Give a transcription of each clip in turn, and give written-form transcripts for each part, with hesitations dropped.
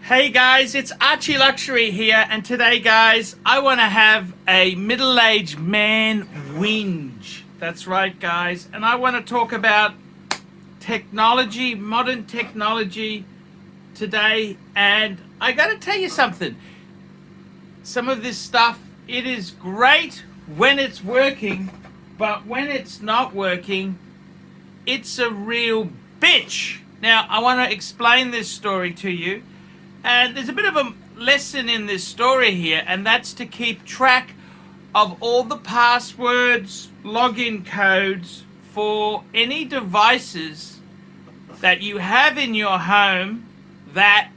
Hey guys, it's ArchieLuxury here, and today guys, I want to have a middle-aged man whinge. That's right guys, and I want to talk about technology, modern technology today, and I got to tell you something. Some of this stuff, it is great when it's working, but when it's not working, it's a real bitch. Now, I want to explain this story to you. And there's a bit of a lesson in this story here, and that's to keep track of all the passwords, login codes for any devices that you have in your home that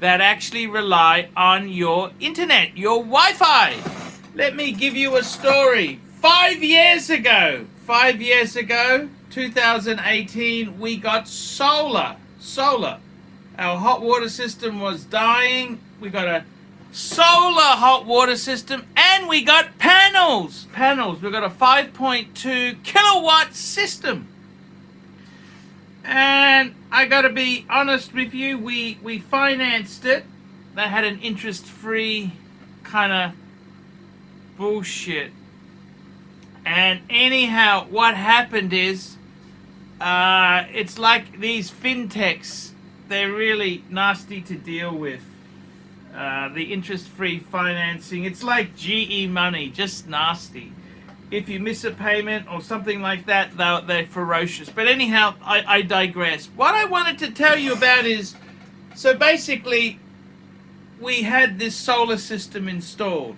actually rely on your internet, your Wi-Fi. Let me give you a story. 5 years ago, 2018, we got solar. Our hot water system was dying. We got a solar hot water system, and we got panels. We got a 5.2 kilowatt system. And I gotta be honest with you, we financed it. They had an interest-free kind of bullshit. And anyhow, what happened is, it's like these fintechs. They're really nasty to deal with. The interest-free financing, it's like GE money, just nasty. If you miss a payment or something like that, they're ferocious. But anyhow, I digress. What I wanted to tell you about is, so basically, we had this solar system installed.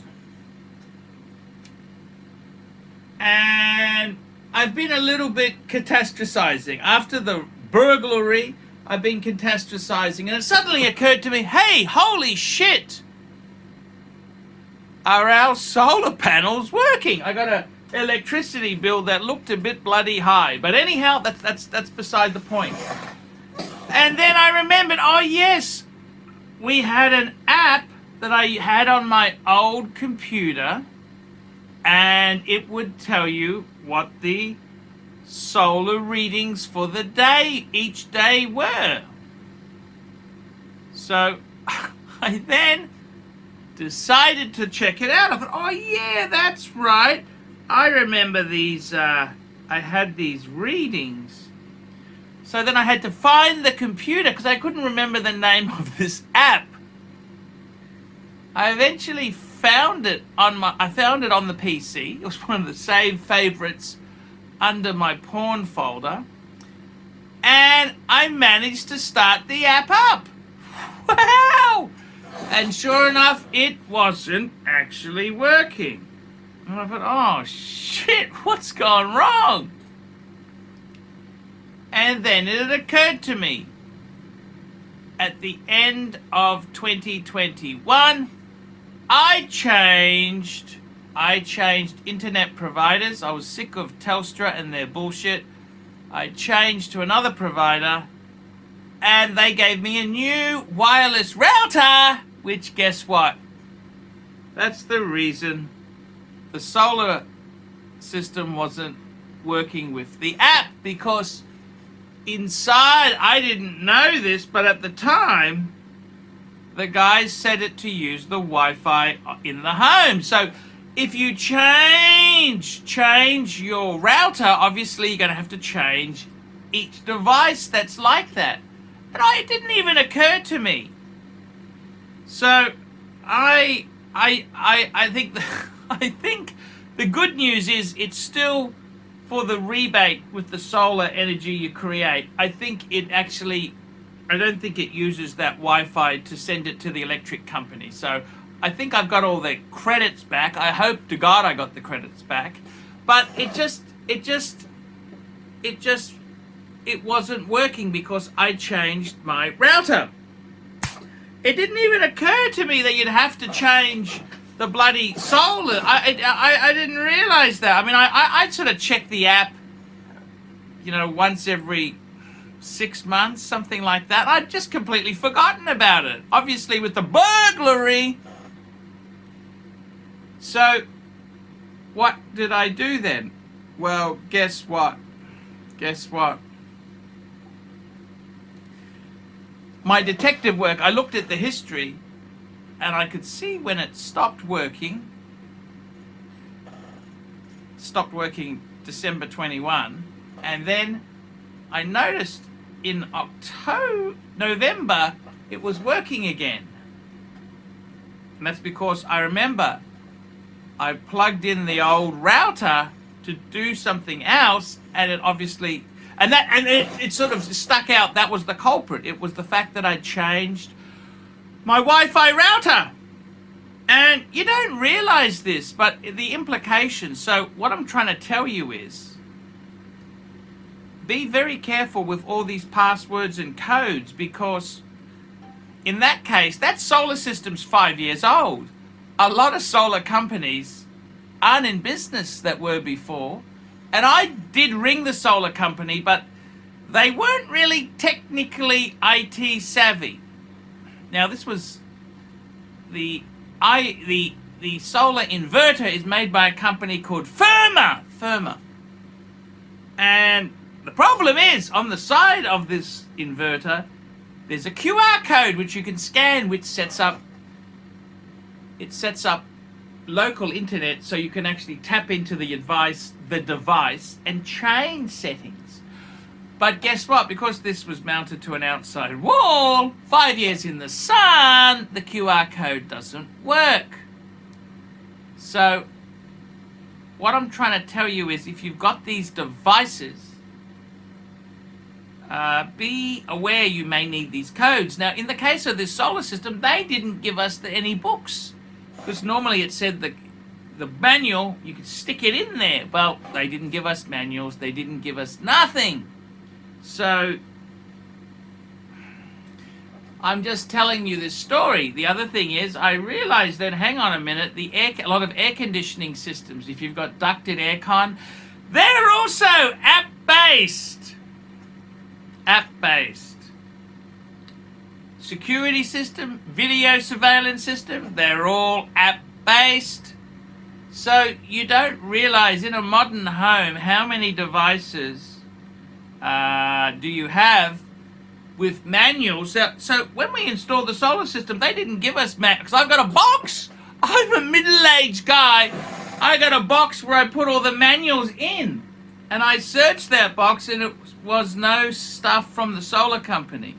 And I've been a little bit catastrophizing. After the burglary, I've been catastrophizing, and it suddenly occurred to me, hey, holy shit! Are our solar panels working? I got an electricity bill that looked a bit bloody high. But anyhow, that's beside the point. And then I remembered, oh yes, we had an app that I had on my old computer, and it would tell you what the solar readings for the day, each day were. So I then decided to check it out. I thought, oh yeah, that's right. I remember these, I had these readings. So then I had to find the computer because I couldn't remember the name of this app. I eventually found it on the PC. It was one of the saved favorites under my porn folder, and I managed to start the app up. Wow! And sure enough, it wasn't actually working. And I thought, oh shit, what's gone wrong? And then it occurred to me, at the end of 2021, I changed internet providers. I was sick of Telstra and their bullshit. I changed to another provider, and they gave me a new wireless router, which, guess what? That's the reason the solar system wasn't working with the app, because inside, I didn't know this, but at the time, the guys set it to use the Wi-Fi in the home. So if you change your router, obviously you're going to have to change each device that's like that. And it didn't even occur to me. So I think the good news is it's still for the rebate with the solar energy you create. I don't think it uses that Wi-Fi to send it to the electric company. So I think I've got all the credits back. I hope to God I got the credits back. But it wasn't working because I changed my router. It didn't even occur to me that you'd have to change the bloody solar. I didn't realize that. I mean, I sort of check the app, once every 6 months, something like that. I'd just completely forgotten about it. Obviously, with the burglary. So, what did I do then? Well, guess what? my detective work, I looked at the history and I could see when it stopped working. Stopped working December 21, and then I noticed in November it was working again. And that's because I remember I plugged in the old router to do something else, and it obviously, and it sort of stuck out. That was the culprit. It was the fact that I changed my Wi-Fi router. And you don't realize this, but the implications. So what I'm trying to tell you is, be very careful with all these passwords and codes, because in that case, that solar system's 5 years old. A lot of solar companies aren't in business that were before. And I did ring the solar company, but they weren't really technically IT savvy. Now, this was the solar inverter is made by a company called Firma. And the problem is, on the side of this inverter, there's a QR code which you can scan, which sets up local internet, so you can actually tap into the device and change settings. But guess what? Because this was mounted to an outside wall, 5 years in the sun, the QR code doesn't work. So what I'm trying to tell you is, if you've got these devices, be aware you may need these codes. Now, in the case of this solar system, they didn't give us any books, because normally it said the manual, you could stick it in there. Well, they didn't give us manuals. They didn't give us nothing. So I'm just telling you this story. The other thing is, I realized then, hang on a minute, a lot of air conditioning systems, if you've got ducted aircon, they're also app-based. App-based. Security system, video surveillance system, they're all app-based. So you don't realize in a modern home how many devices do you have with manuals. So when we installed the solar system, they didn't give us because I've got a box. I'm a middle-aged guy. I got a box where I put all the manuals in, and I searched that box, and it was no stuff from the solar company.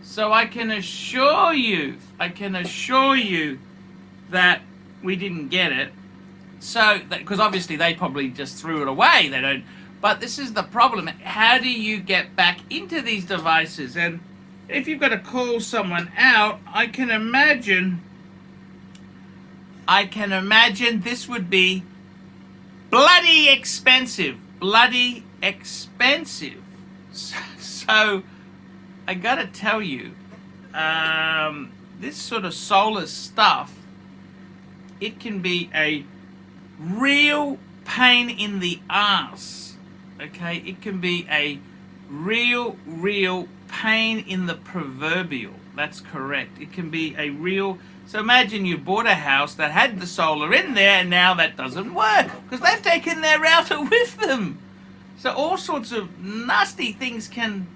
So I can assure you that we didn't get it. So, because obviously they probably just threw it away. They don't. But this is the problem. How do you get back into these devices? And if you've got to call someone out, I can imagine this would be bloody expensive. So I gotta tell you, this sort of solar stuff, it can be a real pain in the ass. Okay, it can be a real pain in the proverbial. That's correct. It can be a real. So imagine you bought a house that had the solar in there, and now that doesn't work because they've taken their router with them. So all sorts of nasty things can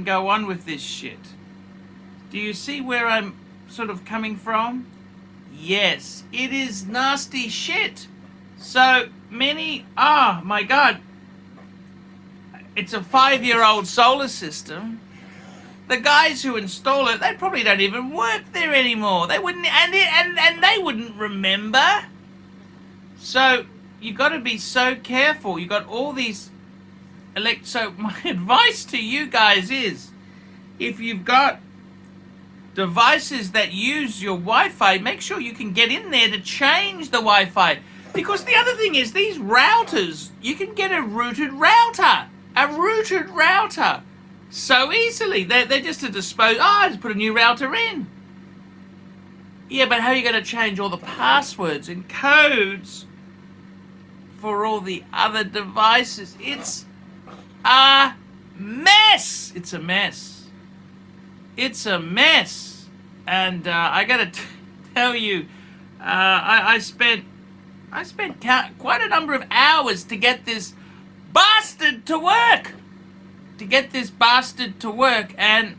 go on with this shit. Do you see where I'm sort of coming from? Yes, it is nasty shit. So many, oh my God, it's a 5-year-old solar system. The guys who install it, they probably don't even work there anymore. They wouldn't, and they wouldn't remember. So you got to be so careful. You got all these. So my advice to you guys is, if you've got devices that use your Wi-Fi, make sure you can get in there to change the Wi-Fi. Because the other thing is, these routers, you can get a routed router. So easily. They're just to dispose. Oh, just put a new router in. Yeah, but how are you going to change all the passwords and codes for all the other devices? It's a mess. It's a mess. And I got to tell you, I spent quite a number of hours to get this bastard to work. And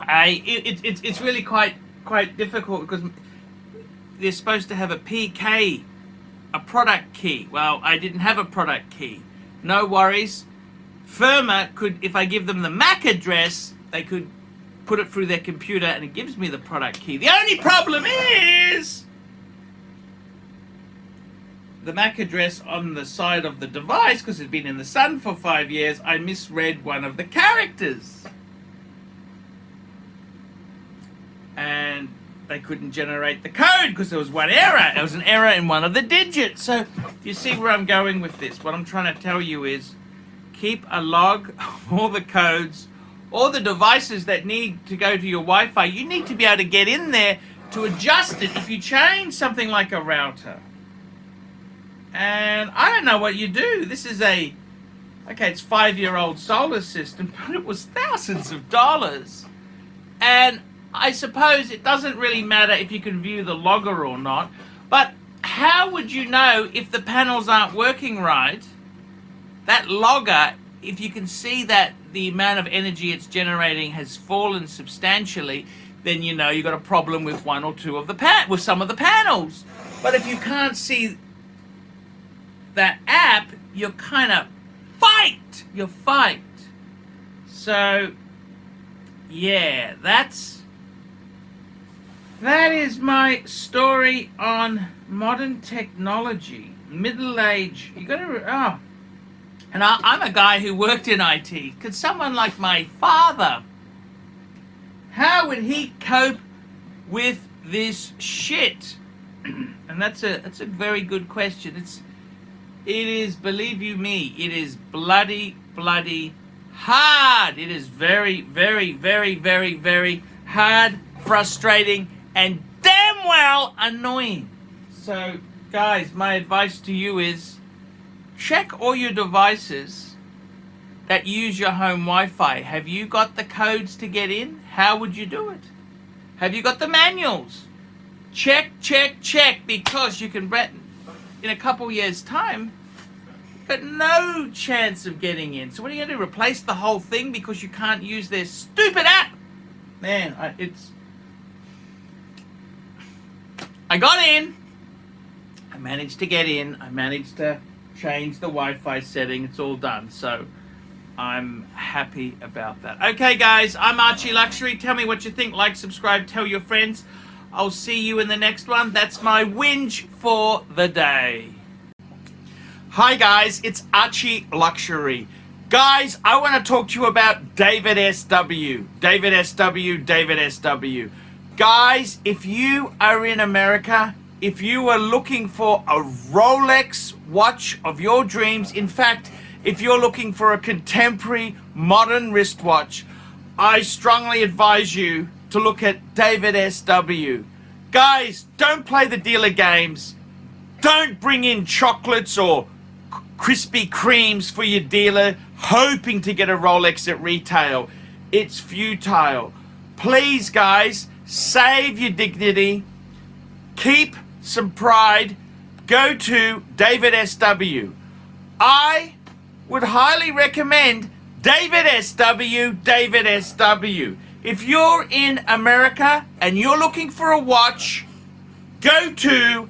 It's really quite difficult because they're supposed to have a PK, a product key. Well, I didn't have a product key. No worries. Firma could, if I give them the MAC address, they could put it through their computer and it gives me the product key. The only problem is the MAC address on the side of the device, because it's been in the sun for 5 years, I misread one of the characters. And they couldn't generate the code because there was one error. There was an error in one of the digits. So you see where I'm going with this. What I'm trying to tell you is keep a log of all the codes, all the devices that need to go to your Wi-Fi. You need to be able to get in there to adjust it if you change something like a router. And I don't know what you do. This is okay, it's 5-year-old solar system, but it was thousands of dollars. And I suppose it doesn't really matter if you can view the logger or not, but how would you know if the panels aren't working right? That logger, if you can see that the amount of energy it's generating has fallen substantially, then you know you've got a problem with one or two of the with some of the panels. But if you can't see that app, you're kind of you fight. So yeah, that is my story on modern technology, middle age. You gotta and I'm a guy who worked in IT. Could someone like my father, how would he cope with this shit? And that's a very good question. It is, believe you me, it is bloody hard. It is very hard, frustrating, and damn well annoying. So guys, my advice to you is check all your devices that use your home Wi-Fi. Have you got the codes to get in? How would you do it? Have you got the manuals? Check, because you can bet in a couple years' time, you've got no chance of getting in. So what are you going to do? Replace the whole thing because you can't use their stupid app? Man, I got in. I managed to get in. I managed to change the Wi-Fi setting. It's all done. So I'm happy about that. Okay, guys, I'm ArchieLuxury. Tell me what you think. Like, subscribe, tell your friends. I'll see you in the next one. That's my whinge for the day. Hi, guys. It's ArchieLuxury. Guys, I want to talk to you about David SW. David SW. Guys, if you are in America, if you are looking for a Rolex watch of your dreams, in fact, if you're looking for a contemporary modern wristwatch, I strongly advise you to look at David SW. Guys, don't play the dealer games. Don't bring in chocolates or Krispy Kremes for your dealer hoping to get a Rolex at retail. It's futile. Please, guys, save your dignity. Keep some pride. Go to David SW. I would highly recommend David SW. If you're in America and you're looking for a watch, go to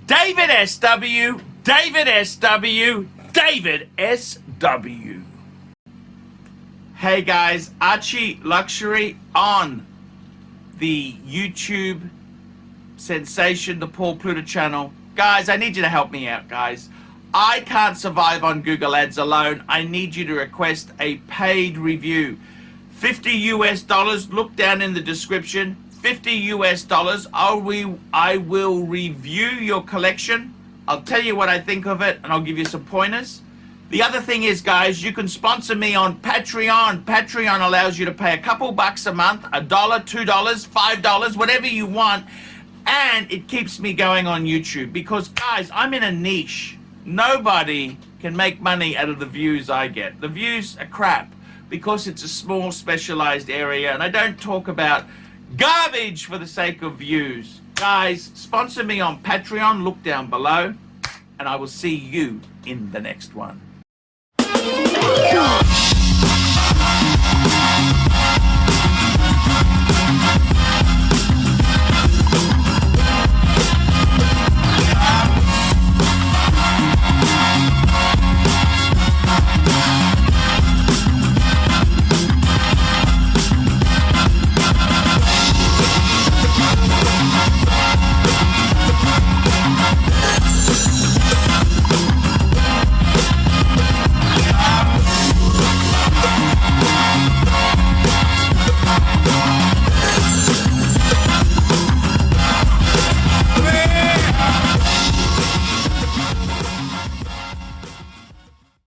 David SW. Hey guys, ArchieLuxury on the YouTube sensation, the Paul Pluta channel. Guys, I need you to help me out, guys. I can't survive on Google Ads alone. I need you to request a paid review. $50 US, look down in the description. $50 US, I will review your collection. I'll tell you what I think of it, and I'll give you some pointers. The other thing is, guys, you can sponsor me on Patreon. Patreon allows you to pay a couple bucks a month, $1, $2, $5, whatever you want, and it keeps me going on YouTube because, guys, I'm in a niche. Nobody can make money out of the views I get. The views are crap because it's a small specialized area, and I don't talk about garbage for the sake of views. Guys, sponsor me on Patreon, look down below, and I will see you in the next one.